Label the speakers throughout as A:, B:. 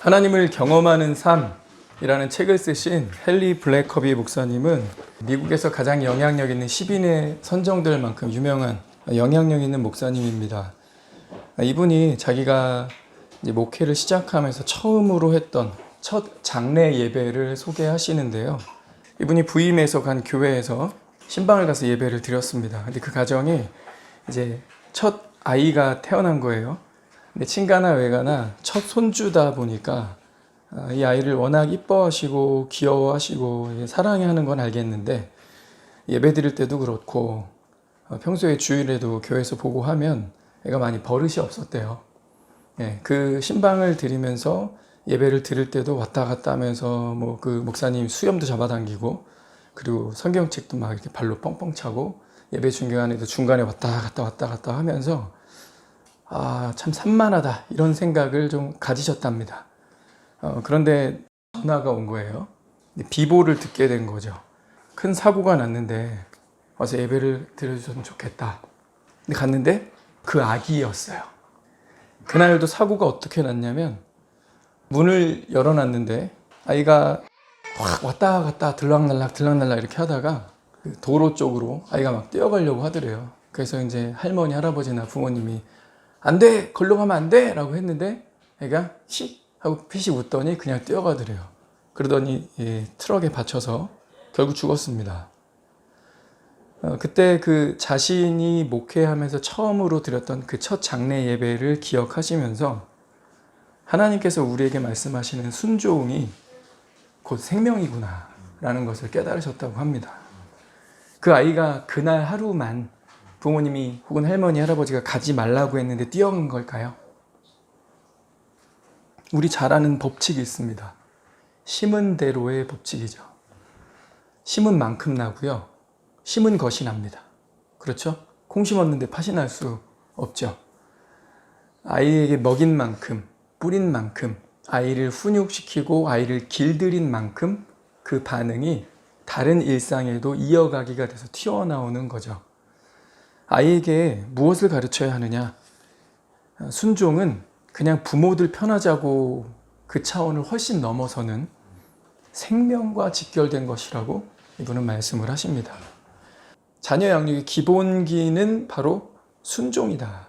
A: 하나님을 경험하는 삶이라는 책을 쓰신 헨리 블랙커비 목사님은 미국에서 가장 영향력 있는 10인에 선정될 만큼 유명한 영향력 있는 목사님입니다. 이분이 자기가 이제 목회를 시작하면서 처음으로 했던 첫 장례 예배를 소개하시는데요. 이분이 부임해서 간 교회에서 신방을 가서 예배를 드렸습니다. 근데 그 가정이 이제 첫 아이가 태어난 거예요. 근데 친가나 외가나 첫 손주다 보니까 이 아이를 워낙 이뻐하시고 귀여워하시고 사랑해하는 건 알겠는데 예배 드릴 때도 그렇고 평소에 주일에도 교회에서 보고 하면 애가 많이 버릇이 없었대요. 그 신방을 드리면서 예배를 드릴 때도 왔다 갔다 하면서 뭐 그 목사님 수염도 잡아당기고 그리고 성경책도 막 이렇게 발로 뻥뻥 차고 예배 중간에도 중간에 왔다 갔다 하면서 참 산만하다 이런 생각을 좀 가지셨답니다. 그런데 전화가 온 거예요. 비보를 듣게 된 거죠. 큰 사고가 났는데 와서 예배를 드려주셨으면 좋겠다. 근데 갔는데 그 아기였어요. 그날도 사고가 어떻게 났냐면 문을 열어놨는데 아이가 확 왔다 갔다 들락날락 이렇게 하다가 도로 쪽으로 아이가 막 뛰어가려고 하더래요. 그래서 이제 할머니, 할아버지나 부모님이 안 돼! 걸로 가면 안 돼! 라고 했는데 애가 씩! 하고 피식 웃더니 그냥 뛰어가더래요. 그러더니 트럭에 받쳐서 결국 죽었습니다. 그때 그 자신이 목회하면서 처음으로 드렸던 그 첫 장례 예배를 기억하시면서 하나님께서 우리에게 말씀하시는 순종이 곧 생명이구나 라는 것을 깨달으셨다고 합니다. 그 아이가 그날 하루만 부모님이 혹은 할머니, 할아버지가 가지 말라고 했는데 뛰어간 걸까요? 우리 잘 아는 법칙이 있습니다. 심은 대로의 법칙이죠. 심은 만큼 나고요. 심은 것이 납니다. 그렇죠? 콩 심었는데 팥이 날 수 없죠. 아이에게 먹인 만큼, 뿌린 만큼, 아이를 훈육시키고 아이를 길들인 만큼 그 반응이 다른 일상에도 이어가기가 돼서 튀어나오는 거죠. 아이에게 무엇을 가르쳐야 하느냐? 순종은 그냥 부모들 편하자고 그 차원을 훨씬 넘어서는 생명과 직결된 것이라고 이분은 말씀을 하십니다. 자녀 양육의 기본기는 바로 순종이다.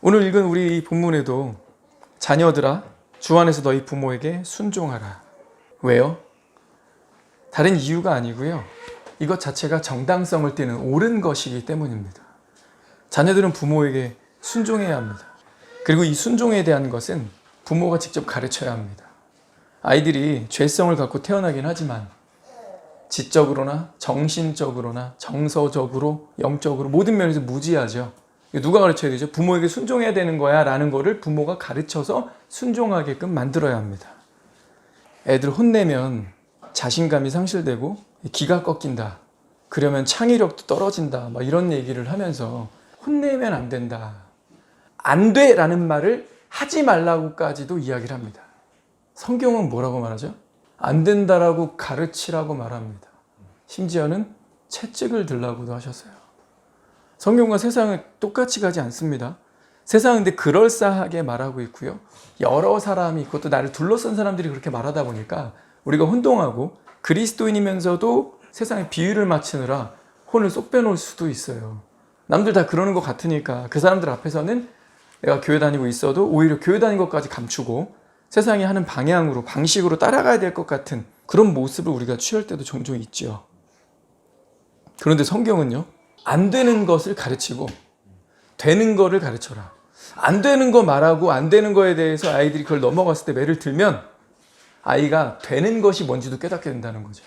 A: 오늘 읽은 우리 이 본문에도 자녀들아 주 안에서 너희 부모에게 순종하라. 왜요? 다른 이유가 아니고요. 이것 자체가 정당성을 띠는 옳은 것이기 때문입니다. 자녀들은 부모에게 순종해야 합니다. 그리고 이 순종에 대한 것은 부모가 직접 가르쳐야 합니다. 아이들이 죄성을 갖고 태어나긴 하지만 지적으로나 정신적으로나 정서적으로 영적으로 모든 면에서 무지하죠. 누가 가르쳐야 되죠? 부모에게 순종해야 되는 거야 라는 거를 부모가 가르쳐서 순종하게끔 만들어야 합니다. 애들 혼내면 자신감이 상실되고 기가 꺾인다. 그러면 창의력도 떨어진다. 막 이런 얘기를 하면서 혼내면 안 된다. 안 돼! 라는 말을 하지 말라고까지도 이야기를 합니다. 성경은 뭐라고 말하죠? 안 된다라고 가르치라고 말합니다. 심지어는 채찍을 들라고도 하셨어요. 성경과 세상은 똑같이 가지 않습니다. 세상은 근데 그럴싸하게 말하고 있고요. 여러 사람이 있고 또 나를 둘러싼 사람들이 그렇게 말하다 보니까 우리가 혼동하고 그리스도인이면서도 세상에 비유를 맞추느라 혼을 쏙 빼놓을 수도 있어요. 남들 다 그러는 것 같으니까 그 사람들 앞에서는 내가 교회 다니고 있어도 오히려 교회 다닌 것까지 감추고 세상이 하는 방향으로 방식으로 따라가야 될 것 같은 그런 모습을 우리가 취할 때도 종종 있죠. 그런데 성경은요. 안 되는 것을 가르치고 되는 거를 가르쳐라. 안 되는 거 말하고 안 되는 거에 대해서 아이들이 그걸 넘어갔을 때 매를 들면 아이가 되는 것이 뭔지도 깨닫게 된다는 거죠.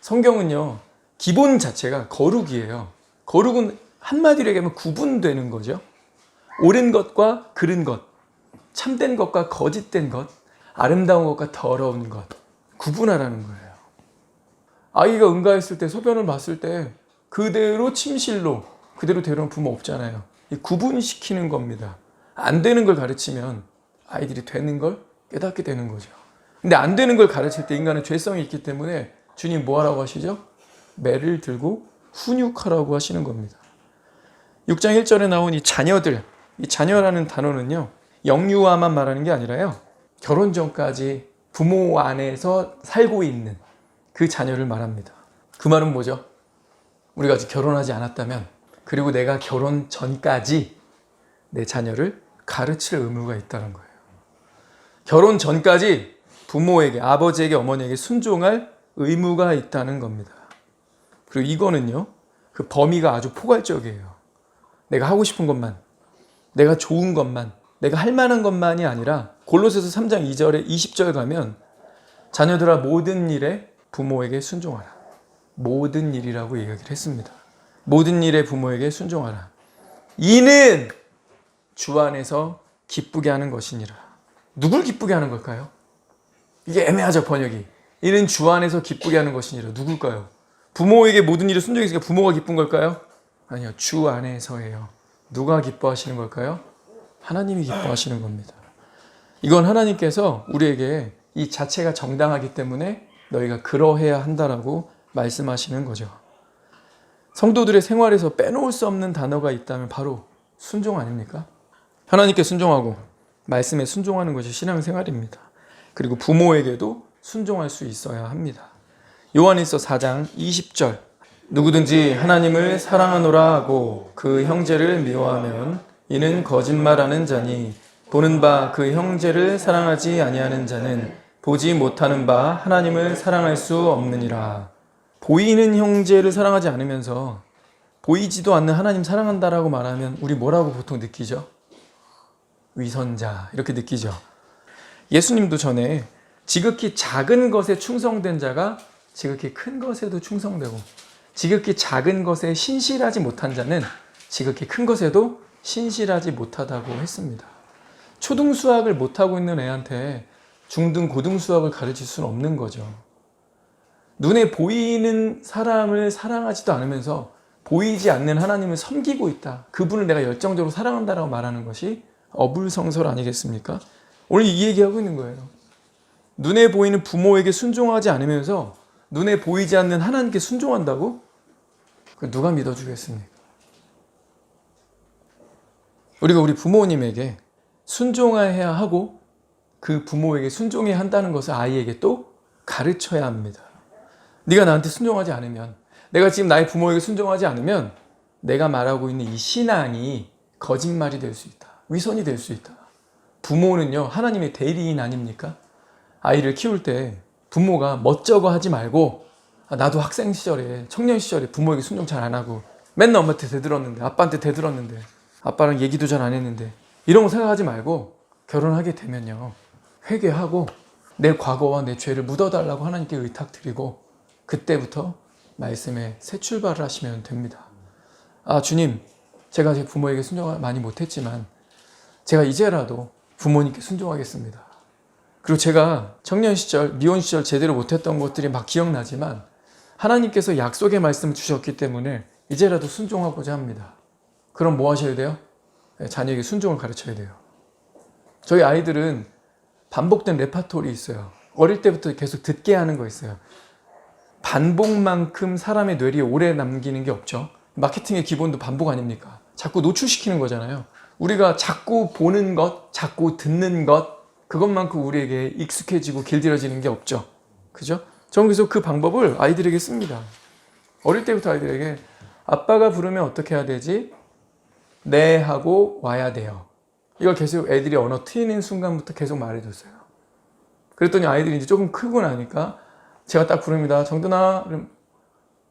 A: 성경은요. 기본 자체가 거룩이에요. 거룩은 한마디로 얘기하면 구분되는 거죠. 옳은 것과 그른 것, 참된 것과 거짓된 것, 아름다운 것과 더러운 것 구분하라는 거예요. 아이가 응가했을 때 소변을 봤을 때 그대로 침실로 그대로 데려온 부모 없잖아요. 구분시키는 겁니다. 안 되는 걸 가르치면 아이들이 되는 걸 깨닫게 되는 거죠. 근데 안 되는 걸 가르칠 때 인간은 죄성이 있기 때문에 주님 뭐 하라고 하시죠? 매를 들고 훈육하라고 하시는 겁니다. 6장 1절에 나온 이 자녀들, 이 자녀라는 단어는요. 영유아만 말하는 게 아니라요. 결혼 전까지 부모 안에서 살고 있는 그 자녀를 말합니다. 그 말은 뭐죠? 우리가 아직 결혼하지 않았다면, 그리고 내가 결혼 전까지 내 자녀를 가르칠 의무가 있다는 거예요. 결혼 전까지 부모에게, 아버지에게, 어머니에게 순종할 의무가 있다는 겁니다. 그리고 이거는요, 그 범위가 아주 포괄적이에요. 내가 하고 싶은 것만, 내가 좋은 것만, 내가 할 만한 것만이 아니라 골로새서 3장 2절에 20절 가면 자녀들아 모든 일에 부모에게 순종하라. 모든 일이라고 얘기를 했습니다. 모든 일에 부모에게 순종하라. 이는 주 안에서 기쁘게 하는 것이니라. 누굴 기쁘게 하는 걸까요? 이게 애매하죠, 번역이. 이는 주 안에서 기쁘게 하는 것이니라. 누굴까요? 부모에게 모든 일에 순종했으니까 부모가 기쁜 걸까요? 아니요, 주 안에서예요. 누가 기뻐하시는 걸까요? 하나님이 기뻐하시는 겁니다. 이건 하나님께서 우리에게 이 자체가 정당하기 때문에 너희가 그러해야 한다라고 말씀하시는 거죠. 성도들의 생활에서 빼놓을 수 없는 단어가 있다면 바로 순종 아닙니까? 하나님께 순종하고 말씀에 순종하는 것이 신앙생활입니다. 그리고 부모에게도 순종할 수 있어야 합니다. 요한일서 4장 20절, 누구든지 하나님을 사랑하노라 하고 그 형제를 미워하면 이는 거짓말하는 자니 보는 바 그 형제를 사랑하지 아니하는 자는 보지 못하는 바 하나님을 사랑할 수 없느니라. 보이는 형제를 사랑하지 않으면서 보이지도 않는 하나님 사랑한다라고 말하면 우리 뭐라고 보통 느끼죠? 위선자, 이렇게 느끼죠. 예수님도 전에 지극히 작은 것에 충성된 자가 지극히 큰 것에도 충성되고, 지극히 작은 것에 신실하지 못한 자는 지극히 큰 것에도 신실하지 못하다고 했습니다. 초등 수학을 못하고 있는 애한테 중등 고등 수학을 가르칠 수는 없는 거죠. 눈에 보이는 사람을 사랑하지도 않으면서 보이지 않는 하나님을 섬기고 있다, 그분을 내가 열정적으로 사랑한다라고 말하는 것이 어불성설 아니겠습니까? 오늘 이 얘기하고 있는 거예요. 눈에 보이는 부모에게 순종하지 않으면서 눈에 보이지 않는 하나님께 순종한다고? 그걸 누가 믿어주겠습니까? 우리가 우리 부모님에게 순종해야 하고 그 부모에게 순종해야 한다는 것을 아이에게 또 가르쳐야 합니다. 네가 나한테 순종하지 않으면, 내가 지금 나의 부모에게 순종하지 않으면 내가 말하고 있는 이 신앙이 거짓말이 될 수 있다, 위선이 될 수 있다. 부모는요, 하나님의 대리인 아닙니까? 아이를 키울 때 부모가 멋쩍어 하지 말고, 나도 학생 시절에, 청년 시절에 부모에게 순종 잘 안 하고 맨날 엄마한테 대들었는데, 아빠한테 대들었는데, 아빠랑 얘기도 잘 안 했는데, 이런 거 생각하지 말고 결혼하게 되면요, 회개하고 내 과거와 내 죄를 묻어달라고 하나님께 의탁드리고 그때부터 말씀에 새 출발을 하시면 됩니다. 주님, 제가 제 부모에게 순종을 많이 못했지만 제가 이제라도 부모님께 순종하겠습니다. 그리고 제가 청년 시절, 미혼 시절 제대로 못했던 것들이 막 기억나지만 하나님께서 약속의 말씀을 주셨기 때문에 이제라도 순종하고자 합니다. 그럼 뭐 하셔야 돼요? 자녀에게 순종을 가르쳐야 돼요. 저희 아이들은 반복된 레파토리 있어요. 어릴 때부터 계속 듣게 하는 거 있어요. 반복만큼 사람의 뇌리에 오래 남기는 게 없죠. 마케팅의 기본도 반복 아닙니까? 자꾸 노출시키는 거잖아요. 우리가 자꾸 보는 것, 자꾸 듣는 것, 그것만큼 우리에게 익숙해지고 길들여지는 게 없죠. 그죠? 저는 그래서 그 방법을 아이들에게 씁니다. 어릴 때부터 아이들에게 아빠가 부르면 어떻게 해야 되지? 네 하고 와야 돼요. 이걸 계속 애들이 언어 트이는 순간부터 계속 말해줬어요. 그랬더니 아이들이 이제 조금 크고 나니까 제가 딱 부릅니다. 정준아, 그럼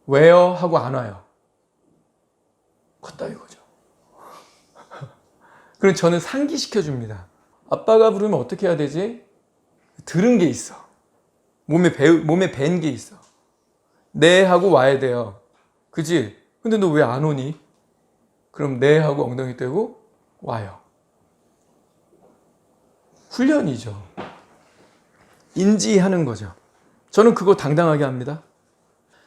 A: 왜요? 하고 안 와요. 컸다 이거죠. 그럼 저는 상기시켜 줍니다. 아빠가 부르면 어떻게 해야 되지? 들은 게 있어. 몸에 밴 게 있어. 네 하고 와야 돼요. 그지? 근데 너 왜 안 오니? 그럼 네 하고 엉덩이 떼고 와요. 훈련이죠. 인지하는 거죠. 저는 그거 당당하게 합니다.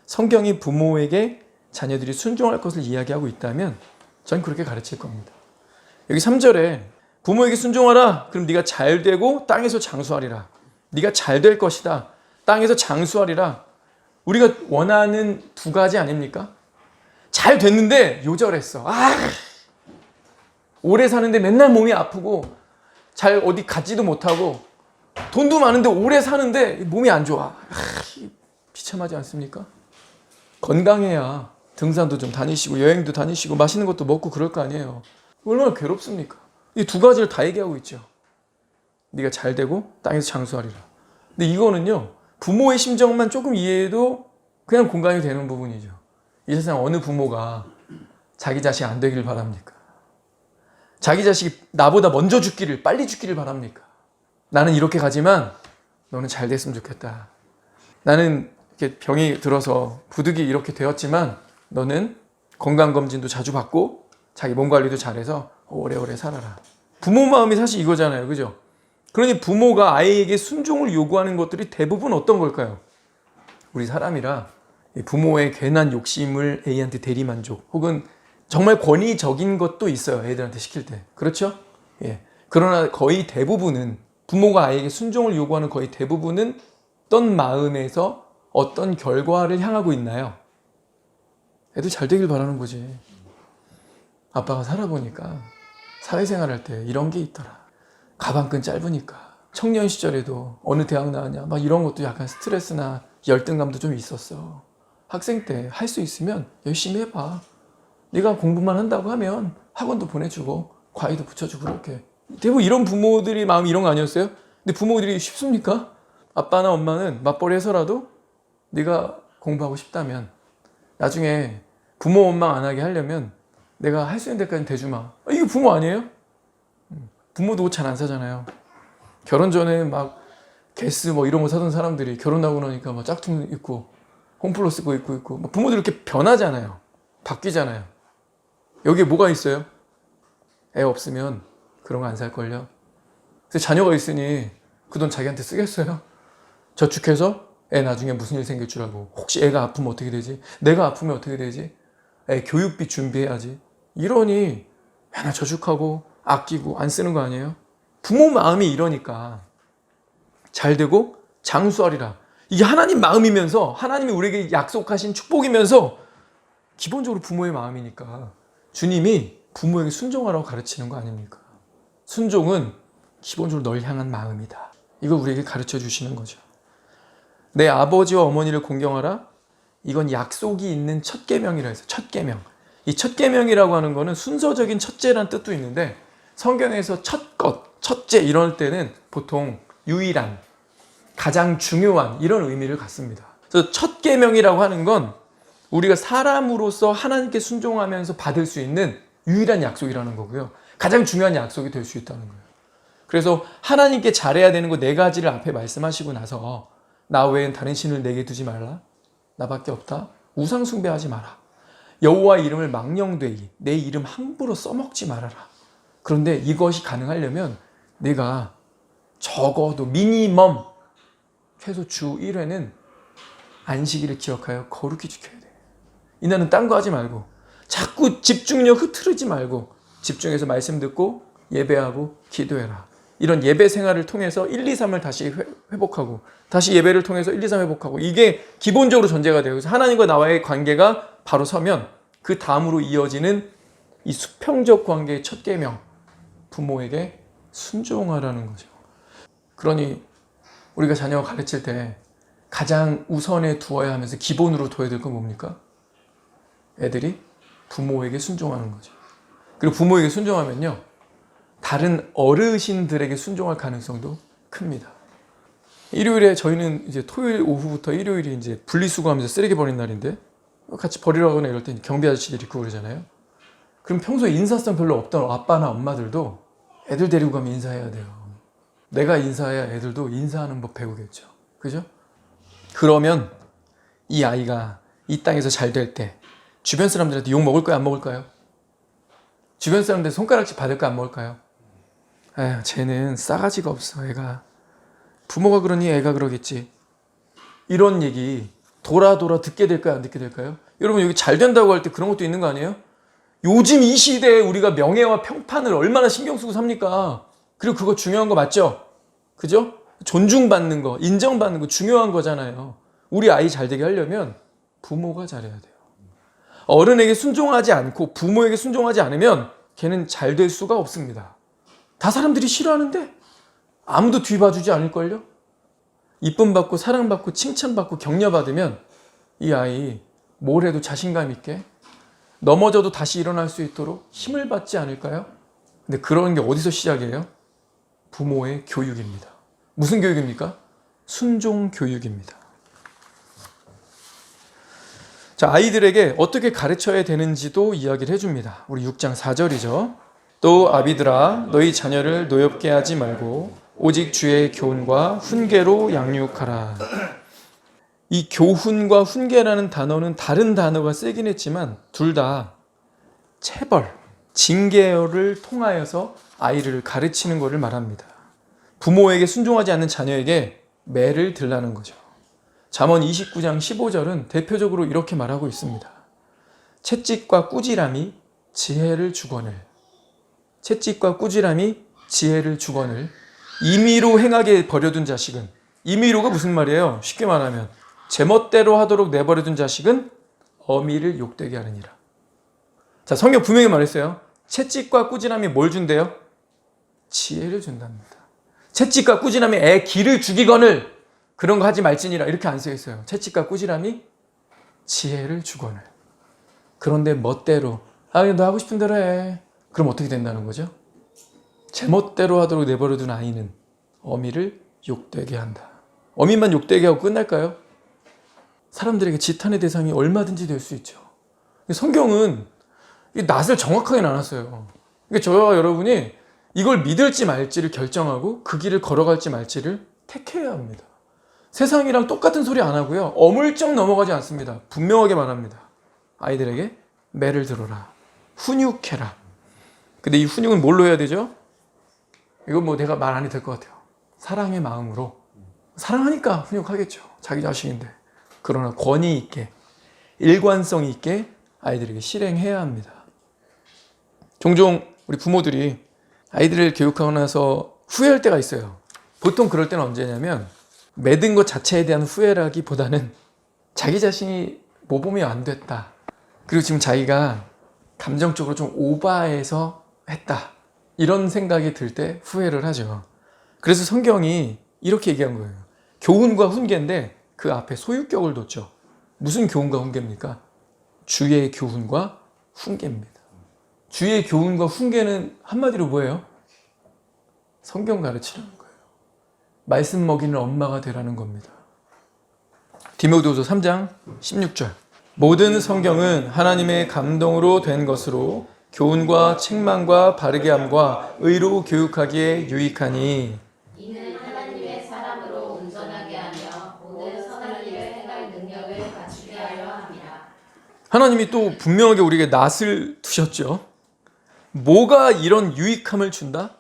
A: 성경이 부모에게 자녀들이 순종할 것을 이야기하고 있다면 전 그렇게 가르칠 겁니다. 여기 3절에 부모에게 순종하라. 그럼 네가 잘 되고 땅에서 장수하리라. 네가 잘 될 것이다. 땅에서 장수하리라. 우리가 원하는 두 가지 아닙니까? 잘 됐는데 요절했어. 오래 사는데 맨날 몸이 아프고 잘 어디 가지도 못하고 돈도 많은데 오래 사는데 몸이 안 좋아. 비참하지 않습니까? 건강해야 등산도 좀 다니시고 여행도 다니시고 맛있는 것도 먹고 그럴 거 아니에요. 얼마나 괴롭습니까? 이 두 가지를 다 얘기하고 있죠. 네가 잘 되고 땅에서 장수하리라. 근데 이거는요, 부모의 심정만 조금 이해해도 그냥 공감이 되는 부분이죠. 이 세상 어느 부모가 자기 자식 안 되길 바랍니까? 자기 자식이 나보다 먼저 죽기를, 빨리 죽기를 바랍니까? 나는 이렇게 가지만 너는 잘 됐으면 좋겠다. 나는 이렇게 병이 들어서 부득이 이렇게 되었지만 너는 건강검진도 자주 받고 자기 몸 관리도 잘해서 오래오래 살아라. 부모 마음이 사실 이거잖아요. 그죠? 그러니 부모가 아이에게 순종을 요구하는 것들이 대부분 어떤 걸까요? 우리 사람이라 부모의 괜한 욕심을 애한테 대리만족 혹은 정말 권위적인 것도 있어요. 애들한테 시킬 때. 그렇죠? 예. 그러나 거의 대부분은 부모가 아이에게 순종을 요구하는 거의 대부분은 어떤 마음에서 어떤 결과를 향하고 있나요? 애들 잘 되길 바라는 거지. 아빠가 살아보니까 사회생활 할 때 이런 게 있더라. 가방끈 짧으니까 청년 시절에도 어느 대학 나왔냐 막 이런 것도 약간 스트레스나 열등감도 좀 있었어. 학생 때 할 수 있으면 열심히 해봐. 네가 공부만 한다고 하면 학원도 보내주고 과외도 붙여주고 그렇게. 대부분 이런 부모들이 마음이 이런 거 아니었어요? 근데 부모들이 쉽습니까? 아빠나 엄마는 맞벌이 해서라도 네가 공부하고 싶다면 나중에 부모 원망 안 하게 하려면 내가 할 수 있는 데까지 대주마. 이게 부모 아니에요? 부모도 옷 잘 안 사잖아요. 결혼 전에 막 게스 뭐 이런 거 사던 사람들이 결혼하고 나니까 막 짝퉁 입고 홈플러스 거 입고 막 부모들 이렇게 변하잖아요. 바뀌잖아요. 여기에 뭐가 있어요? 애 없으면 그런 거 안 살걸요. 그래서 자녀가 있으니 그 돈 자기한테 쓰겠어요? 저축해서 애 나중에 무슨 일 생길 줄 알고 혹시 애가 아프면 어떻게 되지? 내가 아프면 어떻게 되지? 애 교육비 준비해야지. 이러니 맨날 저축하고 아끼고 안 쓰는 거 아니에요? 부모 마음이 이러니까 잘 되고 장수하리라. 이게 하나님 마음이면서 하나님이 우리에게 약속하신 축복이면서 기본적으로 부모의 마음이니까 주님이 부모에게 순종하라고 가르치는 거 아닙니까? 순종은 기본적으로 널 향한 마음이다. 이걸 우리에게 가르쳐 주시는 거죠. 내 아버지와 어머니를 공경하라. 이건 약속이 있는 첫 계명이라 해서 첫 계명. 이 첫 계명이라고 하는 거는 순서적인 첫째란 뜻도 있는데 성경에서 첫 것, 첫째 이럴 때는 보통 유일한, 가장 중요한 이런 의미를 갖습니다. 그래서 첫 계명이라고 하는 건 우리가 사람으로서 하나님께 순종하면서 받을 수 있는 유일한 약속이라는 거고요. 가장 중요한 약속이 될 수 있다는 거예요. 그래서 하나님께 잘해야 되는 거 네 가지를 앞에 말씀하시고 나서 나 외엔 다른 신을 내게 두지 말라. 나밖에 없다. 우상 숭배하지 마라. 여호와의 이름을 망령되이 내 이름 함부로 써먹지 말아라. 그런데 이것이 가능하려면 내가 적어도 미니멈 최소 주 1회는 안식일을 기억하여 거룩히 지켜야 돼. 이날은 딴 거 하지 말고 자꾸 집중력 흐트르지 말고 집중해서 말씀 듣고 예배하고 기도해라. 이런 예배 생활을 통해서 1, 2, 3을 다시 회복하고 다시 예배를 통해서 1, 2, 3 회복하고 이게 기본적으로 전제가 돼요. 그래서 하나님과 나와의 관계가 바로 서면 그 다음으로 이어지는 이 수평적 관계의 첫 계명, 부모에게 순종하라는 거죠. 그러니 우리가 자녀가 가르칠 때 가장 우선에 두어야 하면서 기본으로 둬야 될 건 뭡니까? 애들이 부모에게 순종하는 거죠. 그리고 부모에게 순종하면요, 다른 어르신들에게 순종할 가능성도 큽니다. 일요일에 저희는 이제 토요일 오후부터 일요일이 이제 분리수거하면서 쓰레기 버리는 날인데 같이 버리라고 하거나 이럴 때 경비 아저씨들이 있고 그러잖아요. 그럼 평소에 인사성 별로 없던 아빠나 엄마들도 애들 데리고 가면 인사해야 돼요. 내가 인사해야 애들도 인사하는 법 배우겠죠. 그죠? 그러면 이 아이가 이 땅에서 잘 될 때 주변 사람들한테 욕 먹을까요? 안 먹을까요? 주변 사람들 손가락질 받을까? 안 먹을까요? 에휴, 쟤는 싸가지가 없어. 애가 부모가 그러니 애가 그러겠지. 이런 얘기 돌아 듣게 될까요? 안 듣게 될까요? 여러분 여기 잘 된다고 할 때 그런 것도 있는 거 아니에요? 요즘 이 시대에 우리가 명예와 평판을 얼마나 신경 쓰고 삽니까? 그리고 그거 중요한 거 맞죠? 그죠? 존중받는 거, 인정받는 거 중요한 거잖아요. 우리 아이 잘 되게 하려면 부모가 잘해야 돼요. 어른에게 순종하지 않고 부모에게 순종하지 않으면 걔는 잘 될 수가 없습니다. 다 사람들이 싫어하는데 아무도 뒤봐주지 않을걸요? 이쁨 받고 사랑받고 칭찬받고 격려받으면 이 아이 뭘 해도 자신감 있게 넘어져도 다시 일어날 수 있도록 힘을 받지 않을까요? 근데 그런 게 어디서 시작이에요? 부모의 교육입니다. 무슨 교육입니까? 순종 교육입니다. 자, 아이들에게 어떻게 가르쳐야 되는지도 이야기를 해줍니다. 우리 6장 4절이죠. 또 아비들아 너희 자녀를 노엽게 하지 말고 오직 주의 교훈과 훈계로 양육하라. 이 교훈과 훈계라는 단어는 다른 단어가 쓰긴 했지만 둘 다 체벌, 징계를 통하여서 아이를 가르치는 것을 말합니다. 부모에게 순종하지 않는 자녀에게 매를 들라는 거죠. 잠언 29장 15절은 대표적으로 이렇게 말하고 있습니다. 채찍과 꾸지람이 지혜를 주거늘. 채찍과 꾸지람이 지혜를 주거늘. 임의로 행하게 버려둔 자식은, 임의로가 무슨 말이에요? 쉽게 말하면 제멋대로 하도록 내버려둔 자식은 어미를 욕되게 하느니라. 자, 성경 분명히 말했어요. 채찍과 꾸지람이 뭘 준대요? 지혜를 준답니다. 채찍과 꾸지람이 애 기를 죽이거늘 그런 거 하지 말지니라 이렇게 안 써 있어요. 채찍과 꾸지람이 지혜를 주거늘. 그런데 멋대로 너 하고 싶은 대로 해. 그럼 어떻게 된다는 거죠? 제멋대로 하도록 내버려둔 아이는 어미를 욕되게 한다. 어미만 욕되게 하고 끝날까요? 사람들에게 지탄의 대상이 얼마든지 될 수 있죠. 성경은 낯을 정확하게 나눴어요. 그러니까 저와 여러분이 이걸 믿을지 말지를 결정하고 그 길을 걸어갈지 말지를 택해야 합니다. 세상이랑 똑같은 소리 안 하고요. 어물쩍 넘어가지 않습니다. 분명하게 말합니다. 아이들에게 매를 들어라. 훈육해라. 근데 이 훈육은 뭘로 해야 되죠? 이건 뭐 내가 말 안 해도 될 것 같아요. 사랑의 마음으로. 사랑하니까 훈육하겠죠. 자기 자식인데. 그러나 권위 있게, 일관성 있게 아이들에게 실행해야 합니다. 종종 우리 부모들이 아이들을 교육하고 나서 후회할 때가 있어요. 보통 그럴 때는 언제냐면 매든 것 자체에 대한 후회라기보다는 자기 자신이 모범이 안 됐다. 그리고 지금 자기가 감정적으로 좀 오버해서 했다. 이런 생각이 들 때 후회를 하죠. 그래서 성경이 이렇게 얘기한 거예요. 교훈과 훈계인데 그 앞에 소유격을 뒀죠. 무슨 교훈과 훈계입니까? 주의 교훈과 훈계입니다. 주의 교훈과 훈계는 한마디로 뭐예요? 성경 가르치라는 거예요. 말씀 먹이는 엄마가 되라는 겁니다. 디모데후서 3장 16절. 모든 성경은 하나님의 감동으로 된 것으로 교훈과 책망과 바르게 함과 의로 교육하기에 유익하니
B: 이는 하나님의 사람으로 온전하게 하며 모든 선한 일을 행할 능력을 갖추게 하려 함이라.
A: 하나님이 또 분명하게 우리에게 낯을 두셨죠. 뭐가 이런 유익함을 준다?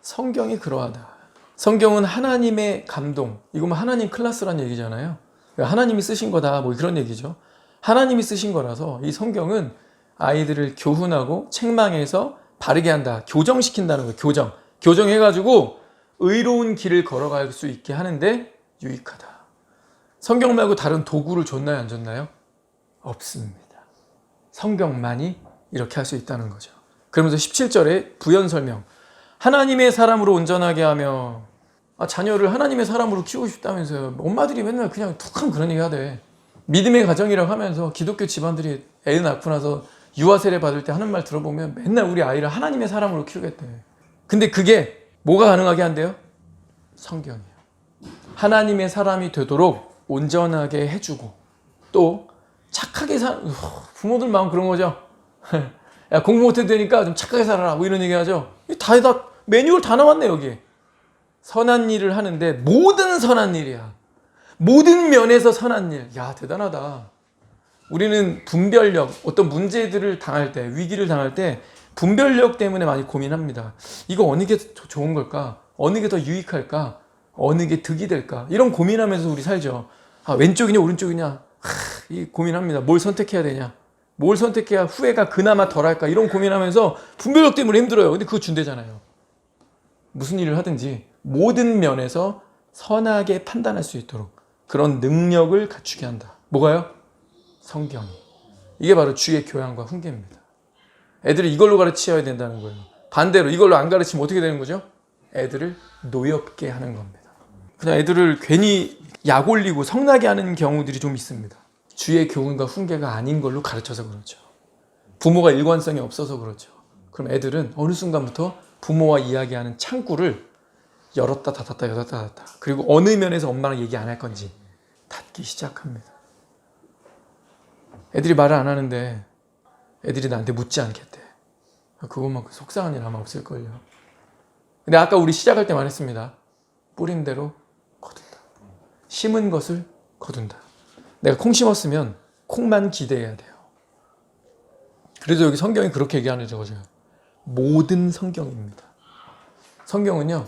A: 성경이 그러하다. 성경은 하나님의 감동, 이거 뭐 하나님 클래스란 얘기잖아요. 하나님이 쓰신 거다 뭐 그런 얘기죠. 하나님이 쓰신 거라서 이 성경은 아이들을 교훈하고 책망해서 바르게 한다. 교정시킨다는 거예요. 교정해가지고 의로운 길을 걸어갈 수 있게 하는데 유익하다. 성경 말고 다른 도구를 줬나요? 안 줬나요? 없습니다. 성경만이 이렇게 할 수 있다는 거죠. 그러면서 17절에 부연 설명. 하나님의 사람으로 온전하게 하며 자녀를 하나님의 사람으로 키우고 싶다면서요. 엄마들이 맨날 그냥 툭하면 그런 얘기 하대. 믿음의 가정이라고 하면서 기독교 집안들이 애 낳고 나서 유아 세례 받을 때 하는 말 들어보면 맨날 우리 아이를 하나님의 사람으로 키우겠대. 근데 그게 뭐가 가능하게 한대요? 성경이에요. 하나님의 사람이 되도록 온전하게 해주고 또 착하게 부모들 마음 그런 거죠. 야, 공부 못해도 되니까 좀 착하게 살아라 뭐 이런 얘기 하죠. 다 매뉴얼 다 나왔네 여기. 선한 일을 하는데 모든 선한 일이야. 모든 면에서 선한 일. 야, 대단하다. 우리는 분별력, 어떤 문제들을 당할 때, 위기를 당할 때 분별력 때문에 많이 고민합니다. 이거 어느 게 좋은 걸까? 어느 게 더 유익할까? 어느 게 득이 될까? 이런 고민하면서 우리 살죠. 왼쪽이냐 오른쪽이냐? 이 고민합니다. 뭘 선택해야 되냐? 뭘 선택해야 후회가 그나마 덜할까? 이런 고민하면서 분별력 때문에 힘들어요. 근데 그거 준대잖아요. 무슨 일을 하든지 모든 면에서 선하게 판단할 수 있도록 그런 능력을 갖추게 한다. 뭐가요? 성경이. 이게 바로 주의 교양과 훈계입니다. 애들이 이걸로 가르쳐야 된다는 거예요. 반대로 이걸로 안 가르치면 어떻게 되는 거죠? 애들을 노엽게 하는 겁니다. 그냥 애들을 괜히 약 올리고 성나게 하는 경우들이 좀 있습니다. 주의 교훈과 훈계가 아닌 걸로 가르쳐서 그렇죠. 부모가 일관성이 없어서 그렇죠. 그럼 애들은 어느 순간부터 부모와 이야기하는 창구를 열었다 닫았다 열었다 닫았다. 그리고 어느 면에서 엄마랑 얘기 안 할 건지 닫기 시작합니다. 애들이 말을 안 하는데 애들이 나한테 묻지 않겠대. 그것만큼 속상한 일 아마 없을걸요. 근데 아까 우리 시작할 때 말했습니다. 뿌린 대로 거둔다. 심은 것을 거둔다. 내가 콩 심었으면 콩만 기대해야 돼요. 그래서 여기 성경이 그렇게 얘기하는 적어줘요. 모든 성경입니다. 성경은요,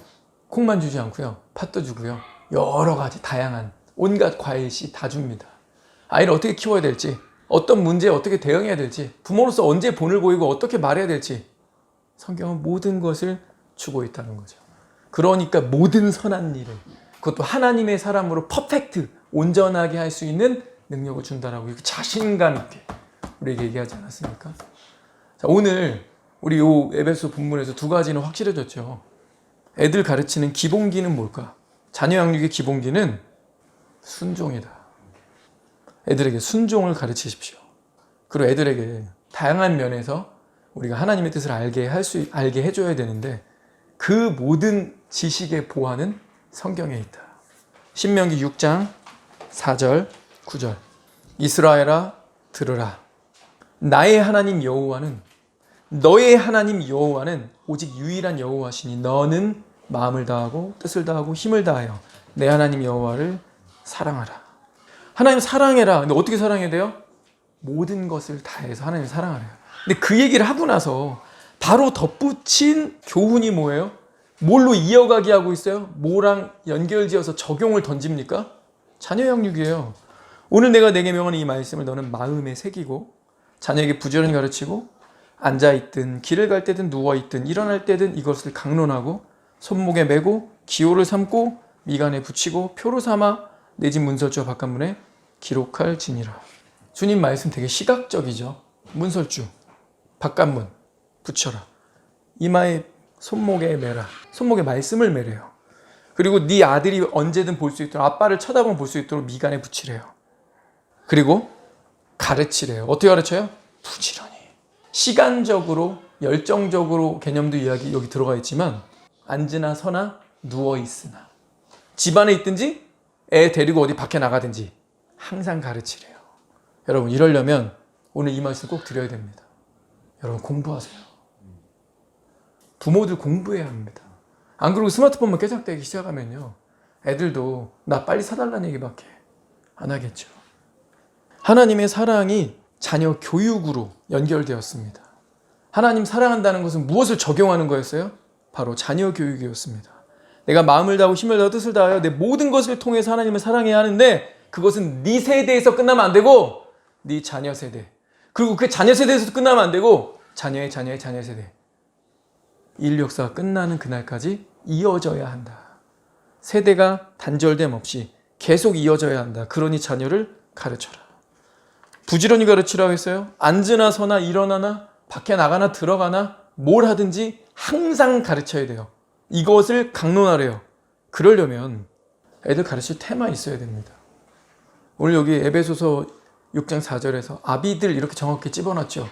A: 콩만 주지 않고요, 팥도 주고요, 여러 가지 다양한 온갖 과일 씨 다 줍니다. 아이를 어떻게 키워야 될지, 어떤 문제에 어떻게 대응해야 될지, 부모로서 언제 본을 보이고 어떻게 말해야 될지 성경은 모든 것을 주고 있다는 거죠. 그러니까 모든 선한 일을, 그것도 하나님의 사람으로 퍼펙트, 온전하게 할 수 있는 능력을 준다라고 이렇게 자신감 있게 우리에게 얘기하지 않았습니까? 자, 오늘 우리 요 에베소 본문에서 두 가지는 확실해졌죠. 애들 가르치는 기본기는 뭘까? 자녀 양육의 기본기는 순종이다. 애들에게 순종을 가르치십시오. 그리고 애들에게 다양한 면에서 우리가 하나님의 뜻을 알게 해줘야 되는데 그 모든 지식의 보완은 성경에 있다. 신명기 6장 4절 9절 이스라엘아 들으라. 나의 하나님 여호와는 너의 하나님 여호와는 오직 유일한 여호와시니 너는 마음을 다하고 뜻을 다하고 힘을 다하여 내 하나님 여호와를 사랑하라. 하나님 사랑해라. 근데 어떻게 사랑해야 돼요? 모든 것을 다해서 하나님 사랑하래요. 근데 그 얘기를 하고 나서 바로 덧붙인 교훈이 뭐예요? 뭘로 이어가게 하고 있어요? 뭐랑 연결지어서 적용을 던집니까? 자녀 양육이에요. 오늘 내가 내게 명하는 이 말씀을 너는 마음에 새기고 자녀에게 부지런히 가르치고 앉아있든 길을 갈 때든 누워있든 일어날 때든 이것을 강론하고 손목에 메고 기호를 삼고 미간에 붙이고 표로 삼아 내 집 문설주와 바깥문에 기록할지니라. 주님 말씀 되게 시각적이죠. 문설주, 바깥문 붙여라. 이마에 손목에 매라. 손목에 말씀을 매래요. 그리고 네 아들이 언제든 볼 수 있도록 아빠를 쳐다보면 볼 수 있도록 미간에 붙이래요. 그리고 가르치래요. 어떻게 가르쳐요? 부지런히. 시간적으로 열정적으로 개념도 이야기 여기 들어가 있지만 앉으나 서나 누워 있으나 집안에 있든지 애 데리고 어디 밖에 나가든지 항상 가르치래요. 여러분 이러려면 오늘 이 말씀 꼭 드려야 됩니다. 여러분 공부하세요. 부모들 공부해야 합니다. 안 그러고 스마트폰만 깨작대기 시작하면요 애들도 나 빨리 사달라는 얘기밖에 안 하겠죠. 하나님의 사랑이 자녀 교육으로 연결되었습니다. 하나님 사랑한다는 것은 무엇을 적용하는 거였어요? 바로 자녀 교육이었습니다. 내가 마음을 다하고 힘을 다하고 뜻을 다하여 내 모든 것을 통해서 하나님을 사랑해야 하는데 그것은 네 세대에서 끝나면 안 되고 네 자녀 세대 그리고 그 자녀 세대에서도 끝나면 안 되고 자녀의 자녀의 자녀 세대 인류 역사가 끝나는 그날까지 이어져야 한다. 세대가 단절됨 없이 계속 이어져야 한다. 그러니 자녀를 가르쳐라. 부지런히 가르치라고 했어요. 앉으나 서나 일어나나 밖에 나가나 들어가나 뭘 하든지 항상 가르쳐야 돼요. 이것을 강론하래요. 그러려면 애들 가르칠 테마 있어야 됩니다. 오늘 여기 에베소서 6장 4절에서 아비들 이렇게 정확히 찝어놨죠.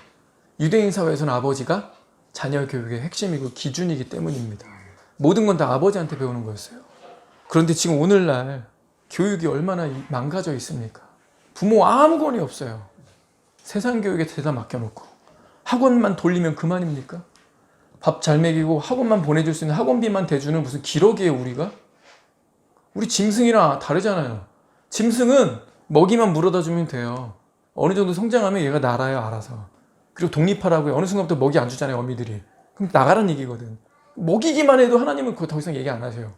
A: 유대인 사회에서는 아버지가 자녀 교육의 핵심이고 기준이기 때문입니다. 모든 건 다 아버지한테 배우는 거였어요. 그런데 지금 오늘날 교육이 얼마나 망가져 있습니까? 부모 아무 권위 없어요. 세상 교육에 대다 맡겨놓고 학원만 돌리면 그만입니까? 밥 잘 먹이고 학원만 보내줄 수 있는 학원비만 대주는 무슨 기러기예요 우리가? 우리 짐승이랑 다르잖아요. 짐승은 먹이만 물어다 주면 돼요. 어느 정도 성장하면 얘가 날아요 알아서. 그리고 독립하라고요. 어느 순간부터 먹이 안 주잖아요 어미들이. 그럼 나가라는 얘기거든. 먹이기만 해도 하나님은 그거 더 이상 얘기 안 하세요.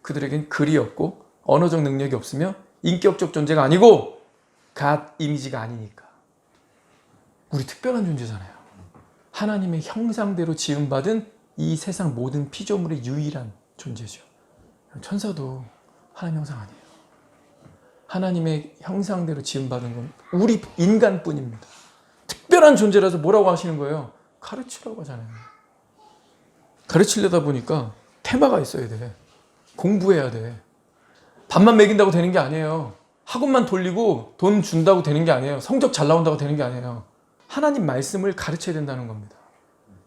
A: 그들에겐 글이 없고 언어적 능력이 없으며 인격적 존재가 아니고 갓 이미지가 아니니까. 우리 특별한 존재잖아요. 하나님의 형상대로 지음받은 이 세상 모든 피조물의 유일한 존재죠. 천사도 하나님 형상 아니에요. 하나님의 형상대로 지음받은 건 우리 인간뿐입니다. 특별한 존재라서 뭐라고 하시는 거예요? 가르치라고 하잖아요. 가르치려다 보니까 테마가 있어야 돼. 공부해야 돼. 밥만 먹인다고 되는 게 아니에요. 학원만 돌리고 돈 준다고 되는 게 아니에요. 성적 잘 나온다고 되는 게 아니에요. 하나님 말씀을 가르쳐야 된다는 겁니다.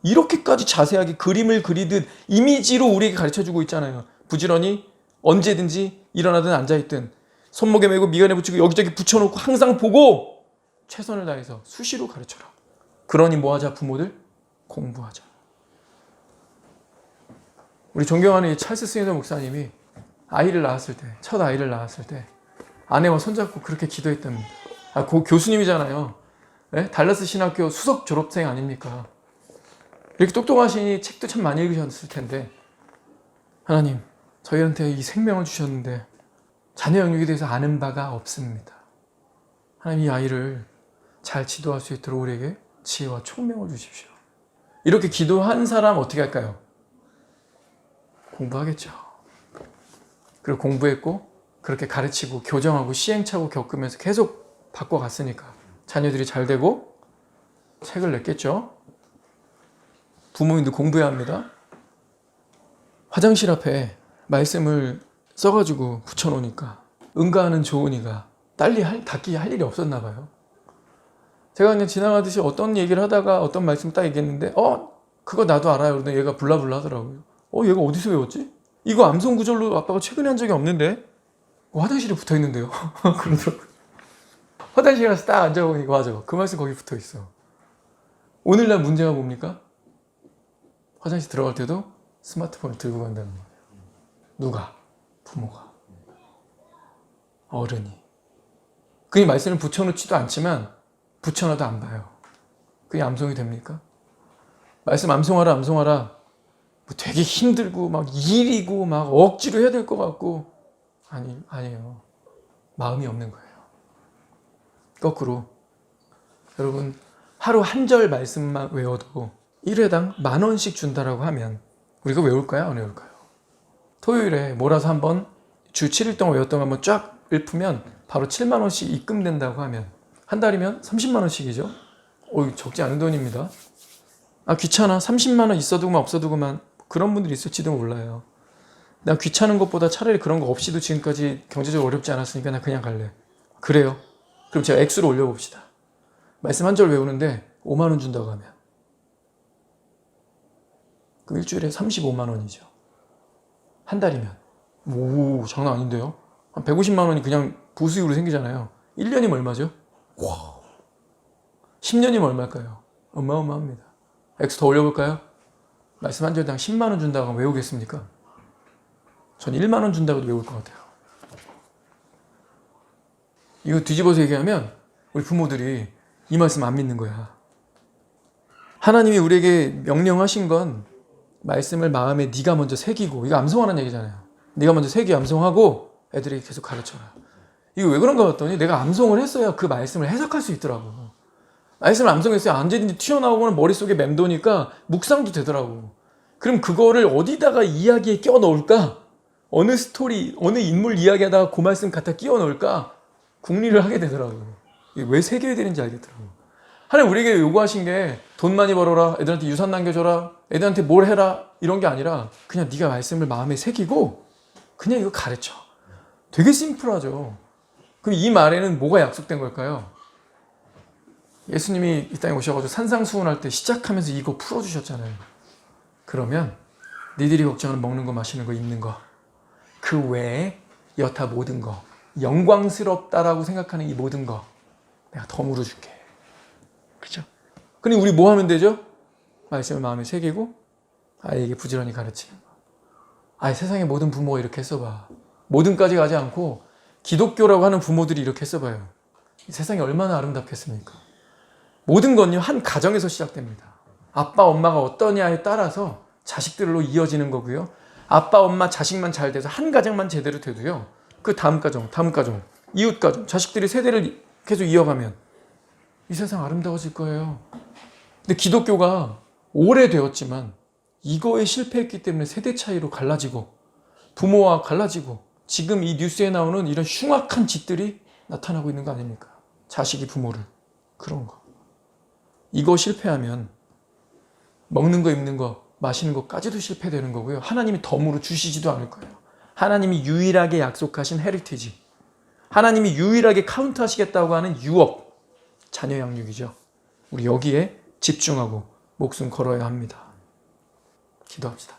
A: 이렇게까지 자세하게 그림을 그리듯 이미지로 우리에게 가르쳐주고 있잖아요. 부지런히 언제든지 일어나든 앉아있든 손목에 메고 미간에 붙이고 여기저기 붙여놓고 항상 보고 최선을 다해서 수시로 가르쳐라. 그러니 뭐하자 부모들? 공부하자. 우리 존경하는 이 찰스 스윈서 목사님이 아이를 낳았을 때, 첫 아이를 낳았을 때 아내와 손잡고 그렇게 기도했답니다. 교수님이잖아요. 네? 달라스 신학교 수석 졸업생 아닙니까? 이렇게 똑똑하시니 책도 참 많이 읽으셨을 텐데 하나님, 저희한테 이 생명을 주셨는데 자녀 영육에 대해서 아는 바가 없습니다. 하나님, 이 아이를 잘 지도할 수 있도록 우리에게 지혜와 총명을 주십시오. 이렇게 기도한 사람 어떻게 할까요? 공부하겠죠. 그리고 공부했고 그렇게 가르치고 교정하고 시행착오 겪으면서 계속 바꿔갔으니까 자녀들이 잘 되고 책을 냈겠죠. 부모님도 공부해야 합니다. 화장실 앞에 말씀을 써가지고 붙여놓으니까 응가하는 조은이가 닫기 할 일이 없었나 봐요. 제가 그냥 지나가듯이 어떤 얘기를 하다가 어떤 말씀 딱 얘기했는데 그거 나도 알아요. 그러더니 얘가 블라블라 하더라고요. 얘가 어디서 배웠지? 이거 암송 구절로 아빠가 최근에 한 적이 없는데 화장실에 붙어있는데요. 그러더라고요. 화장실에 가서 딱 앉아보니까 맞아. 그 말씀 거기 붙어있어. 오늘날 문제가 뭡니까? 화장실 들어갈 때도 스마트폰을 들고 간다는 거예요. 누가? 부모가. 어른이. 그게 말씀을 붙여놓지도 않지만 붙여놔도 안 봐요. 그게 암송이 됩니까? 말씀 암송하라 뭐 되게 힘들고 막 일이고 막 억지로 해야 될 것 같고 아니에요. 마음이 없는 거예요. 거꾸로 여러분 하루 한 절 말씀만 외워도 1회당 10,000원씩 준다라고 하면 우리가 외울까요? 안 외울까요? 토요일에 몰아서 한번 주 7일 동안 외웠던 거 한번 쫙 읊으면 바로 70,000원씩 입금된다고 하면 한 달이면 300,000원씩이죠. 적지 않은 돈입니다. 귀찮아. 30만 원 있어도 그만 없어도 그만. 그런 분들이 있을지도 몰라요. 난 귀찮은 것보다 차라리 그런 거 없이도 지금까지 경제적으로 어렵지 않았으니까 나 그냥 갈래. 그래요? 그럼 제가 액수를 올려봅시다. 말씀 한 절 외우는데 5만 원 준다고 하면 그럼 일주일에 35만 원이죠. 한 달이면 오 장난 아닌데요? 한 150만 원이 그냥 부수익으로 생기잖아요. 1년이면 얼마죠? 와 10년이면 얼마일까요? 어마어마합니다. 액수 더 올려볼까요? 말씀 한 절당 10만 원 준다고 하면 외우겠습니까? 전 1만 원 준다고 외울 것 같아요. 이거 뒤집어서 얘기하면 우리 부모들이 이 말씀 안 믿는 거야. 하나님이 우리에게 명령하신 건 말씀을 마음에 네가 먼저 새기고, 이거 암송하는 얘기잖아요. 네가 먼저 새기 암송하고 애들에게 계속 가르쳐라. 이거 왜 그런가 봤더니 내가 암송을 했어야 그 말씀을 해석할 수 있더라고. 말씀을 암송했어야 언제든지 튀어나오고는 머릿속에 맴도니까 묵상도 되더라고. 그럼 그거를 어디다가 이야기에 끼워 넣을까? 어느 스토리, 어느 인물 이야기하다가 그 말씀 갖다 끼워 넣을까? 궁리를 하게 되더라고요. 왜 새겨야 되는지 알겠더라고요. 하나님 우리에게 요구하신 게 돈 많이 벌어라, 애들한테 유산 남겨줘라, 애들한테 뭘 해라 이런 게 아니라 그냥 네가 말씀을 마음에 새기고 그냥 이거 가르쳐. 되게 심플하죠. 그럼 이 말에는 뭐가 약속된 걸까요? 예수님이 이 땅에 오셔가지고 산상수훈할 때 시작하면서 이거 풀어주셨잖아요. 그러면 니들이 걱정하는 먹는 거, 마시는 거, 입는 거, 그 외에 여타 모든 거, 영광스럽다라고 생각하는 이 모든 거 내가 더 물어줄게. 그렇죠? 그럼 우리 뭐 하면 되죠? 말씀을 마음에 새기고 아이에게 부지런히 가르치는 거. 세상의 모든 부모가 이렇게 했어봐. 모든까지 가지 않고 기독교라고 하는 부모들이 이렇게 했어봐요. 이 세상이 얼마나 아름답겠습니까? 모든 건요 한 가정에서 시작됩니다. 아빠 엄마가 어떠냐에 따라서 자식들로 이어지는 거고요. 아빠 엄마 자식만 잘 돼서 한 가정만 제대로 돼도요, 그 다음 가정, 이웃 가정, 자식들이 세대를 계속 이어가면 이 세상 아름다워질 거예요. 근데 기독교가 오래되었지만 이거에 실패했기 때문에 세대 차이로 갈라지고 부모와 갈라지고 지금 이 뉴스에 나오는 이런 흉악한 짓들이 나타나고 있는 거 아닙니까? 자식이 부모를. 그런 거. 이거 실패하면 먹는 거, 입는 거, 마시는 것까지도 실패되는 거고요. 하나님이 덤으로 주시지도 않을 거예요. 하나님이 유일하게 약속하신 헤리티지, 하나님이 유일하게 카운트하시겠다고 하는 유업, 자녀 양육이죠. 우리 여기에 집중하고 목숨 걸어야 합니다. 기도합시다.